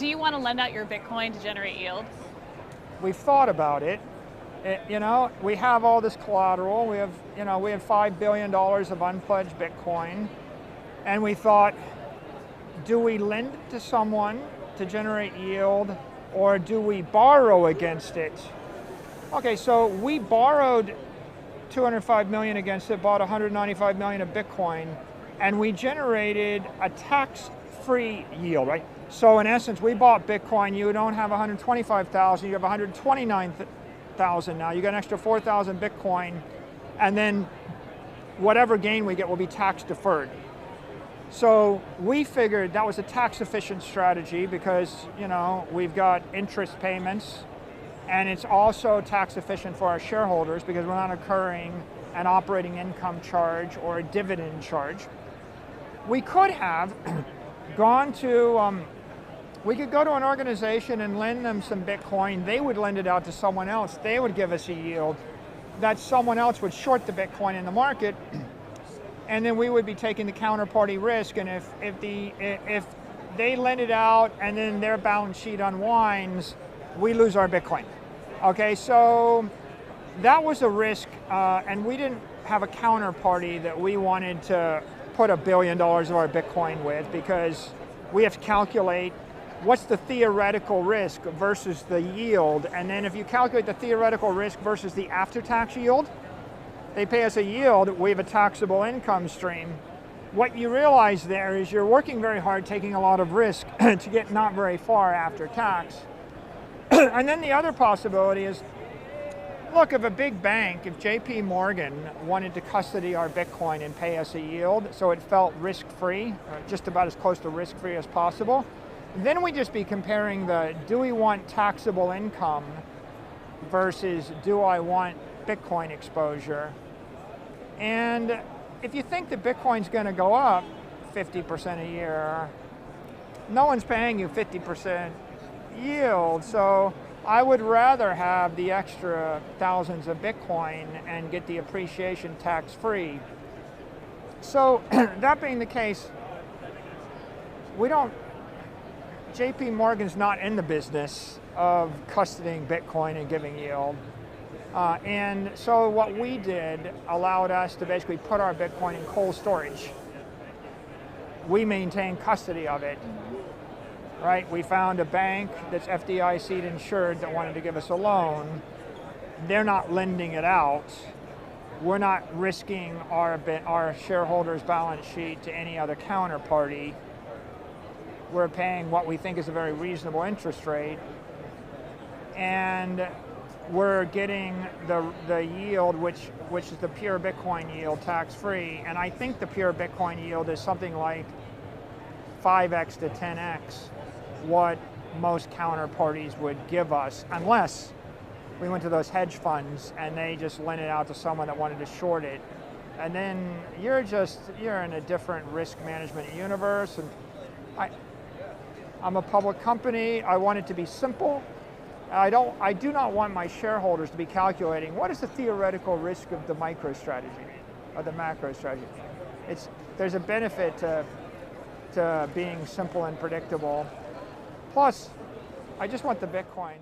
do you want to lend out your Bitcoin to generate yield? We've thought about it. We have all this collateral. We have $5 billion of unpledged Bitcoin. And we thought, do we lend it to someone to generate yield, or do we borrow against it? Okay, so we borrowed $205 million against it, bought $195 million of Bitcoin, and we generated a tax-free yield, right? So in essence, we bought Bitcoin. You don't have 125,000, you have 129,000 now. You got an extra 4,000 Bitcoin, and then whatever gain we get will be tax deferred. So we figured that was a tax efficient strategy because, we've got interest payments, and it's also tax efficient for our shareholders because we're not incurring an operating income charge or a dividend charge. We could have gone to, we could go to an organization and lend them some Bitcoin. They would lend it out to someone else. They would give us a yield. That someone else would short the Bitcoin in the market, and then we would be taking the counterparty risk. And if they lend it out and then their balance sheet unwinds, we lose our Bitcoin. Okay, so that was a risk, and we didn't have a counterparty that we wanted to put $1 billion of our Bitcoin with, because we have to calculate what's the theoretical risk versus the yield. And then if you calculate the theoretical risk versus the after-tax yield, they pay us a yield, we have a taxable income stream. What you realize there is you're working very hard, taking a lot of risk to get not very far after tax. And then the other possibility is, look, if a big bank, if JP Morgan wanted to custody our Bitcoin and pay us a yield so it felt risk-free, or just about as close to risk-free as possible, then we'd just be comparing do we want taxable income versus do I want Bitcoin exposure. And if you think that Bitcoin's going to go up 50% a year, no one's paying you 50% yield. So I would rather have the extra thousands of Bitcoin and get the appreciation tax-free. So that being the case, JP Morgan's not in the business of custodying Bitcoin and giving yield. And so what we did allowed us to basically put our Bitcoin in cold storage. We maintain custody of it, right? We found a bank that's FDIC insured that wanted to give us a loan. They're not lending it out. We're not risking our shareholders' balance sheet to any other counterparty. We're paying what we think is a very reasonable interest rate, and we're getting the yield, which is the pure Bitcoin yield, tax-free. And I think the pure Bitcoin yield is something like 5x to 10x what most counterparties would give us, unless we went to those hedge funds and they just lent it out to someone that wanted to short it. And then you're in a different risk management universe. And I'm a public company. I want it to be simple. I do not want my shareholders to be calculating what is the theoretical risk of the micro strategy or the macro strategy. There's a benefit to being simple and predictable. Plus, I just want the Bitcoin.